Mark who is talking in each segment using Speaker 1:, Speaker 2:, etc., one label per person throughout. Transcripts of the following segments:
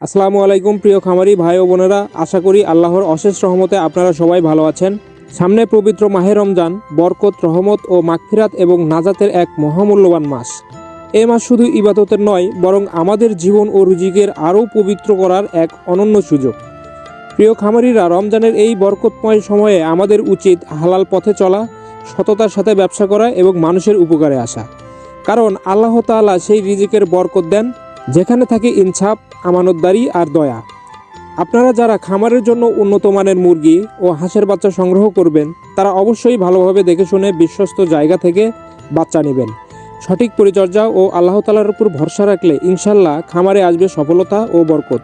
Speaker 1: আসসালামু আলাইকুম প্রিয় খামারি ভাই ও বোনেরা, আশা করি আল্লাহর অশেষ রহমতে আপনারা সবাই ভালো আছেন। সামনে পবিত্র মাহে রমজান, বরকত, রহমত ও মাগফিরাত এবং নাজাতের এক মহামূল্যবান মাস। এই মাস শুধু ইবাদতের নয়, বরং আমাদের জীবন ও রিজিকের আরও পবিত্র করার এক অনন্য সুযোগ। প্রিয় খামারিরা, রমজানের এই বরকতময় সময়ে আমাদের উচিত হালাল পথে চলা, সততার সাথে ব্যবসা করা এবং মানুষের উপকারে আসা। কারণ আল্লাহ তাআলা সেই রিজিকের বরকত দেন যেখানে থাকে ইনসাফ, আমানতদারি আর দয়া। আপনারা যারা খামারের জন্য উন্নত মানের মুরগি ও হাঁসের বাচ্চা সংগ্রহ করবেন, তারা অবশ্যই ভালোভাবে দেখে শুনে বিশ্বস্ত জায়গা থেকে বাচ্চা নেবেন। সঠিক পরিচর্যা ও আল্লাহ তাআলার উপর ভরসা রাখলে ইনশাল্লাহ খামারে আসবে সফলতা ও বরকত।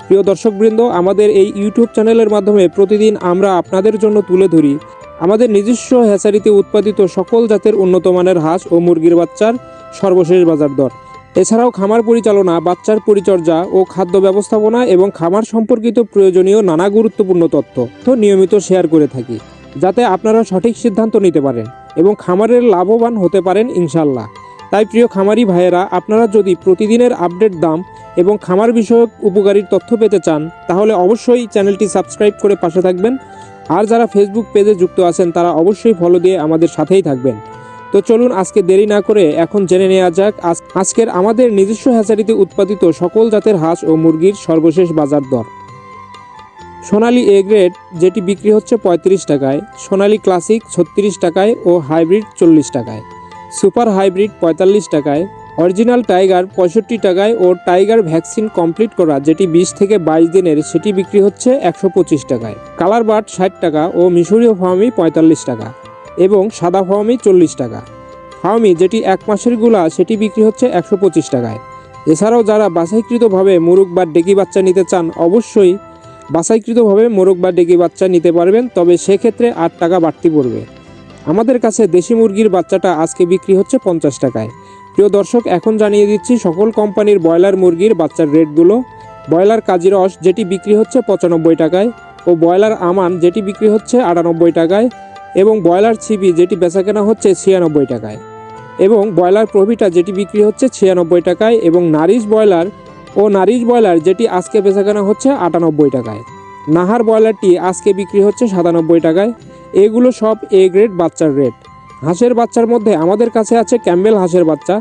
Speaker 1: প্রিয় দর্শকবৃন্দ, আমাদের এই ইউটিউব চ্যানেলের মাধ্যমে প্রতিদিন আমরা আপনাদের জন্য তুলে ধরি আমাদের নিজস্ব হ্যাচারিতে উৎপাদিত সকল জাতের উন্নত মানের হাঁস ও মুরগির বাচ্চার সর্বশেষ বাজার দর। এছাড়াও খামার পরিচালনা, বাচ্চার পরিচর্যা ও খাদ্য ব্যবস্থাপনা এবং খামার সম্পর্কিত প্রয়োজনীয় নানা গুরুত্বপূর্ণ তথ্য নিয়মিত শেয়ার করে থাকি, যাতে আপনারা সঠিক সিদ্ধান্ত নিতে পারেন এবং খামারের লাভবান হতে পারেন ইনশাল্লাহ। তাই প্রিয় খামারি ভাইয়েরা, আপনারা যদি প্রতিদিনের আপডেট দাম এবং খামার বিষয়ক উপকারী তথ্য পেতে চান, তাহলে অবশ্যই চ্যানেলটি সাবস্ক্রাইব করে পাশে থাকবেন। আর যারা ফেসবুক পেজে যুক্ত আছেন, তারা অবশ্যই ফলো দিয়ে আমাদের সাথেই থাকবেন। তো চলুন আজকে দেরি না করে এখন জেনে নেওয়া যাক আজকের আমাদের নিজস্ব হ্যাচারিতে উৎপাদিত সকল জাতের হাঁস ও মুরগির সর্বশেষ বাজার দর। সোনালী এ গ্রেড যেটি বিক্রি হচ্ছে 35 টাকায়, সোনালী ক্লাসিক 36 টাকায় ও হাইব্রিড 40 টাকায়, সুপার হাইব্রিড 45 টাকায়, অরিজিনাল টাইগার 65 টাকায় ও টাইগার ভ্যাকসিন কমপ্লিট করা যেটি 20 থেকে 22 দিনের সেটি বিক্রি হচ্ছে 125 টাকায়, কালার বার্ড 60 টাকা ও মিশরীয় ফার্মি 45 টাকা এবং সাদা ফার্মি 40 টাকা। ফার্মি যেটি 1 মাসের গুলা সেটি বিক্রি হচ্ছে 125 টাকায়। এছাড়াও যারা বাছাইকৃতভাবে মোরগ বা ডেকি বাচ্চা নিতে চান, অবশ্যই বাছাইকৃতভাবে মোরগ বা ডেকি বাচ্চা নিতে পারবেন, তবে সেক্ষেত্রে 8 টাকা বাড়তি পড়বে। আমাদের কাছে দেশি মুরগির বাচ্চাটা আজকে বিক্রি হচ্ছে 50 টাকায়। প্রিয় দর্শক, এখন জানিয়ে দিচ্ছি সকল কোম্পানির ব্রয়লার মুরগির বাচ্চার রেটগুলো। ব্রয়লার কাজিরস যেটি বিক্রি হচ্ছে 95 টাকায় ও ব্রয়লার আমান যেটি বিক্রি হচ্ছে 98 টাকায় এবং ব্রয়লার ছিবি যেটি বেচাকেনা হচ্ছে 96 টাকায় এবং ব্রয়লার প্রভিটা যেটি বিক্রি হচ্ছে 96 টাকায় এবং নারিশ ব্রয়লার যেটি আজকে বেচাকেনা হচ্ছে 98 টাকায়। নাহার ব্রয়লারটি আজকে বিক্রি হচ্ছে 97 টাকায়। এগুলো সব এ গ্রেড বাচ্চার রেট। হাঁসের বাচ্চার মধ্যে আমাদের কাছে আছে ক্যাম্বেল হাঁসের বাচ্চা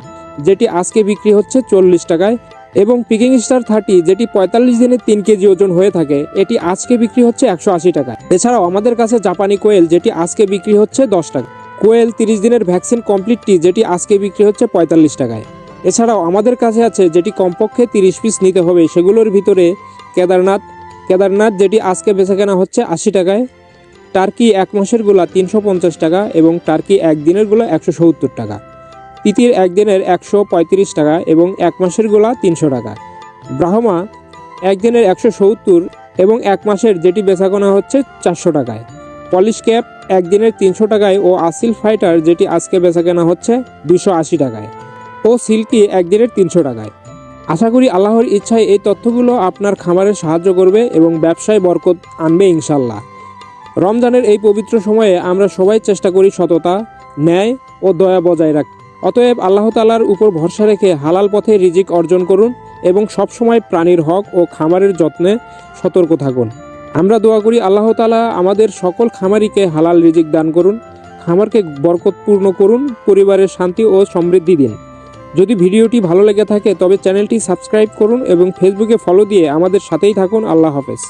Speaker 1: যেটি আজকে বিক্রি হচ্ছে 40 টাকায় এবং পিকিং স্টার 30 যেটি 45 দিনে 3 কেজি ওজন হয়ে থাকে, এটি আজকে বিক্রি হচ্ছে 180 টাকায়। এছাড়াও আমাদের কাছে জাপানি কোয়েল যেটি আজকে বিক্রি হচ্ছে 10 টাকা, কোয়েল 30 দিনের ভ্যাকসিন কমপ্লিটটি যেটি আজকে বিক্রি হচ্ছে 45 টাকায়। এছাড়াও আমাদের কাছে আছে যেটি কমপক্ষে 30 পিস নিতে হবে, সেগুলোর ভিতরে কেদারনাথ যেটি আজকে বেচাকেনা হচ্ছে 80 টাকায়, টার্কি 1 মাসের গুলা 350 টাকা এবং টার্কি 1 দিনের গুলা 170 টাকা, তিতির 1 দিনের 135 টাকা এবং 1 মাসের গোলা 300 টাকা, ব্রাহ্মা 1 দিনের 170 এবং 1 মাসের যেটি বেচাকেনা হচ্ছে 400 টাকায়, পলিশ ক্যাপ 1 দিনের 300 টাকায় ও আসিল ফাইটার যেটি আজকে বেচাকেনা হচ্ছে 280 টাকায় ও সিল্কি 1 দিনের 300 টাকায়। আশা করি আল্লাহর ইচ্ছায় এই তথ্যগুলো আপনার খামারে সাহায্য করবে এবং ব্যবসায় বরকত আনবে ইনশাল্লাহ। রমজানের এই পবিত্র সময়ে আমরা সবাই চেষ্টা করি সততা, ন্যায় ও দয়া বজায় রাখতে। অতএব আল্লাহ তাআলার উপর ভরসা রেখে হালাল পথে রিজিক অর্জন করুন এবং সবসময় প্রাণীর হক ও খামারের যত্নে সতর্ক থাকুন। আমরা দোয়া করি আল্লাহ তাআলা আমাদের সকল খামারিকে হালাল রিজিক দান করুন, খামারকে বরকতপূর্ণ করুন, পরিবারের শান্তি ও সমৃদ্ধি দিন। যদি ভিডিওটি ভালো লেগে থাকে তবে চ্যানেলটি সাবস্ক্রাইব করুন এবং ফেসবুকে ফলো দিয়ে আমাদের সাথেই থাকুন। আল্লাহ হাফেজ।